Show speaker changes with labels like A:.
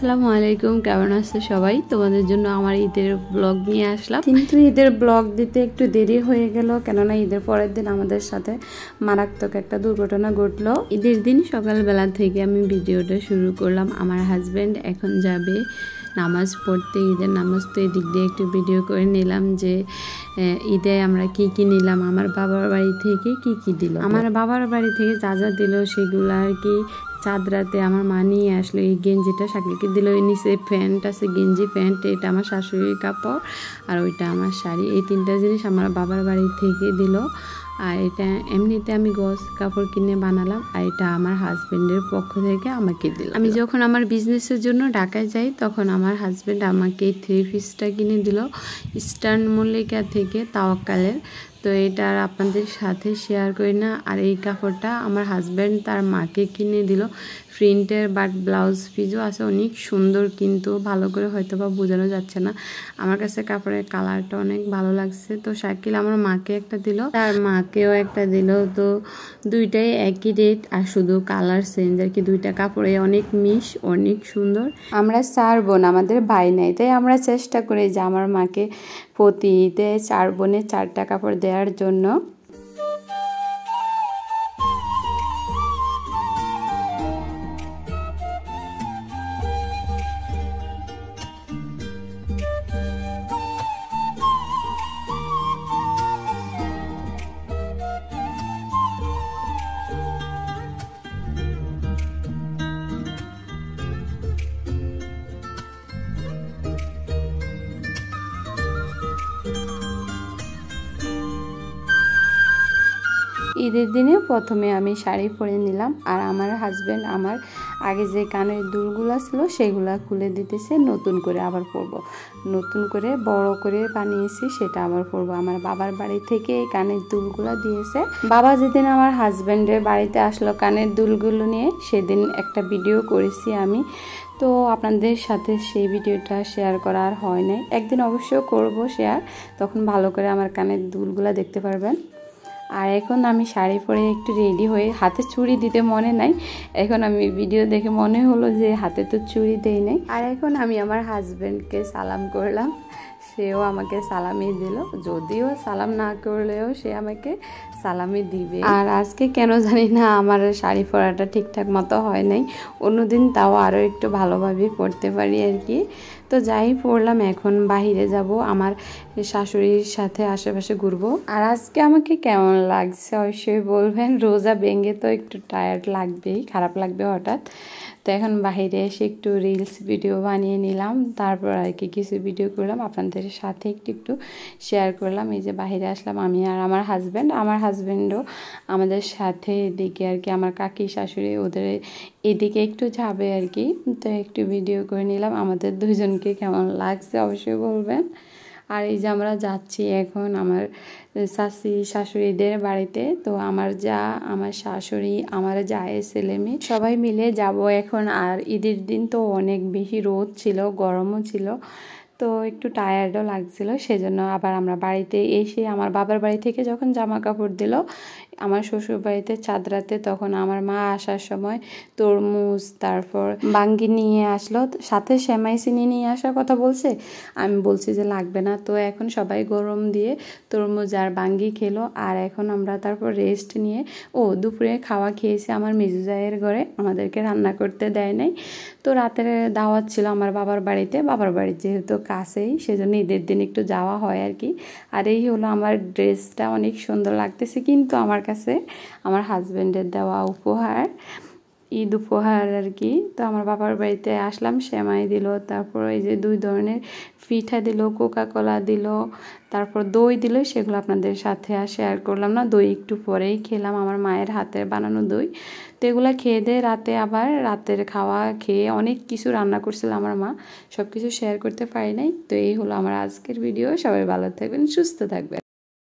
A: আসসালামু আলাইকুম, কেমন আছো সবাই? তোমাদের জন্য আমার ঈদের ব্লগ নিয়ে আসলাম।
B: কিন্তু ঈদের ব্লগ দিতে একটু দেরি হয়ে গেল, কেননা ঈদের পরের দিন আমাদের সাথে মারাত্মক একটা দুর্ঘটনা ঘটলো।
A: ঈদের দিন সকালবেলা থেকে আমি ভিডিওটা শুরু করলাম। আমার হাজব্যান্ড এখন যাবে নামাজ পড়তে, ঈদের নামাজ। তো এদিক দিয়ে একটু ভিডিও করে নিলাম যে ঈদে আমরা কি কি নিলাম, আমার বাবার বাড়ি থেকে কি কি দিল। আমার বাবার বাড়ি থেকে যা যা দিল সেগুলো আর কি চাঁদ রাতে আমার মা নিয়ে আসলো। এই গেঞ্জিটা শাকিলকে দিল, এই নিচে প্যান্ট আছে, গেঞ্জি প্যান্ট, এটা আমার শাশুড়ির কাপড়, আর ওইটা আমার শাড়ি। এই তিনটা জিনিস আমার বাবার বাড়ি থেকে দিল। আর এটা এমনিতে আমি গজ কাপড় কিনে বানালাম, আর এটা আমার হাজব্যান্ডের পক্ষ থেকে আমাকে দিল। আমি যখন আমার বিজনেসের জন্য ঢাকায় যাই তখন আমার হাজব্যান্ড আমাকে এই 3 পিসটা কিনে দিল ইস্টার্ন মল্লিকা থেকে, তাওয়াক্কালের। তো এটা আর আপনাদের সাথে শেয়ার করি না। আর এই কাপড়টা আমার হাজব্যান্ড তার মাকে কিনে দিল, প্রিন্টের, বাট ব্লাউজ পিসও আছে, অনেক সুন্দর, কিন্তু ভালো করে হয়তো বা বোঝানো যাচ্ছে না। আমার কাছে কাপড়ের কালারটা অনেক ভালো লাগছে। তো শাকিল আমার মাকে একটা দিল, তার মাকেও একটা দিল। তো দুইটাই একই রেট, আর শুধু কালার চেঞ্জ আর কি। দুইটা কাপড়ে অনেক মিশ, অনেক সুন্দর।
B: আমরা 4 বোন, আমাদের ভাই নাই, তাই আমরা চেষ্টা করি যে আমার মাকে প্রতি ঈদে 4 বোনে 4টা কাপড় দেওয়ার জন্য। ঈদের দিনে প্রথমে আমি শাড়ি পরে নিলাম, আর আমার হাজব্যান্ড আমার আগে যে কানের দুলগুলো ছিল সেগুলা খুলে দিতেছে, নতুন করে আবার পরবো, নতুন করে বড় করে বানিয়েছি সেটা আবার পরবো। আমার বাবার বাড়ি থেকে এই কানের দুলগুলো দিয়েছে। বাবা যেদিন আমার হাজব্যান্ডের বাড়িতে আসলো কানের দুলগুলো নিয়ে, সেদিন একটা ভিডিও করেছি আমি। তো আপনাদের সাথে সেই ভিডিওটা শেয়ার করা আর হয় নাই, একদিন অবশ্যই করব শেয়ার, তখন ভালো করে আমার কানের দুলগুলো দেখতে পারবেন। আর এখন আমি শাড়ি পরে একটু রেডি হয়ে, হাতে চুড়ি দিতে মনে নাই, এখন আমি ভিডিও দেখে মনে হলো যে হাতে তো চুড়ি দেই নাই। আর এখন আমি আমার হাজব্যান্ডকে সালাম করলাম, সেও আমাকে সালামই দিল, যদিও সালাম না করলেও সে আমাকে সালামই দিবে। আর আজকে কেন জানি না আমার শাড়ি পরাটা ঠিকঠাক মতো হয় নাই, অন্যদিন তাও আরও একটু ভালোভাবে পরতে পারি আর কি। তো যাই পরলাম, এখন বাহিরে যাব, আমার শাশুড়ির সাথে আশেপাশে ঘুরবো। আর আজকে আমাকে কেমন লাগছে অবশ্যই বলবেন। রোজা ভেঙে তো একটু টায়ার্ড লাগবেই, খারাপ লাগবে হঠাৎ। তো এখন বাহিরে এসে একটু রিলস ভিডিও বানিয়ে নিলাম, তারপর আর কি কিছু ভিডিও করলাম, আপনাদের সাথে একটু শেয়ার করলাম। এই যে বাহিরে আসলাম আমি আর আমার হাজব্যান্ডও আমাদের সাথে, এদিকে আর কি আমার কাকি শাশুড়ি ওদের এদিকে একটু যাবে আর কি। তো একটু ভিডিও করে নিলাম, আমাদের দুজনকে কেমন লাগছে অবশ্যই বলবেন। আর এই যে আমরা যাচ্ছি এখন আমার শাশুড়িদের বাড়িতে। তো আমার শাশুড়ি, আমার জায়ের ছেলে মেয়ে সবাই মিলে যাব এখন। আর ঈদের দিন তো অনেক বেশি রোদ ছিল, গরমও ছিল, তো একটু টায়ার্ডও লাগছিল। সেজন্য আবার আমরা বাড়িতে এসে আমার বাবার বাড়ি থেকে যখন জামা কাপড় দিল আমার শ্বশুর বাড়িতে চাঁদরাতে, তখন আমার মা আসার সময় তরমুজ তারপর বাঙ্গি নিয়ে আসলো, সাথে সেমাই চিনি নিয়ে আসার কথা বলছে, আমি বলছি যে লাগবে না। তো এখন সবাই গরম দিয়ে তরমুজ আর বাঙ্গি খেলো। আর এখন আমরা তারপর রেস্ট নিয়ে দুপুরে খাওয়া খেয়েছি আমার মেজু জায়ের ঘরে, আমাদেরকে রান্না করতে দেয় নাই। তো রাতের দাওয়াত ছিল আমার বাবার বাড়িতে, বাবার বাড়ি যেহেতু কাছেই সেজন্য ঈদের দিন একটু যাওয়া হয় আর কি। আর এই হলো আমার ড্রেসটা, অনেক সুন্দর লাগতেছে, কিন্তু আমার কাছে আমার হাজব্যান্ডের দেওয়া উপহার, ঈদ উপহার আর কি। তো আমার বাবার বাড়িতে আসলাম, সেমাই দিল, তারপর এই যে 2 ধরনের পিঠা দিল, কোকা-কোলা দিল, তারপর দই দিল, সেগুলো আপনাদের সাথে আর শেয়ার করলাম না। দই একটু পরেই খেলাম, আমার মায়ের হাতের বানানো দই। তো এগুলো খেয়ে দিয়ে রাতে আবার রাতের খাওয়া খেয়ে অনেক কিছু রান্না করছিল আমার মা, সব কিছু শেয়ার করতে পারি নাই। তো এই হলো আমার আজকের ভিডিও, সবাই ভালো থাকবেন, সুস্থ থাকবেন।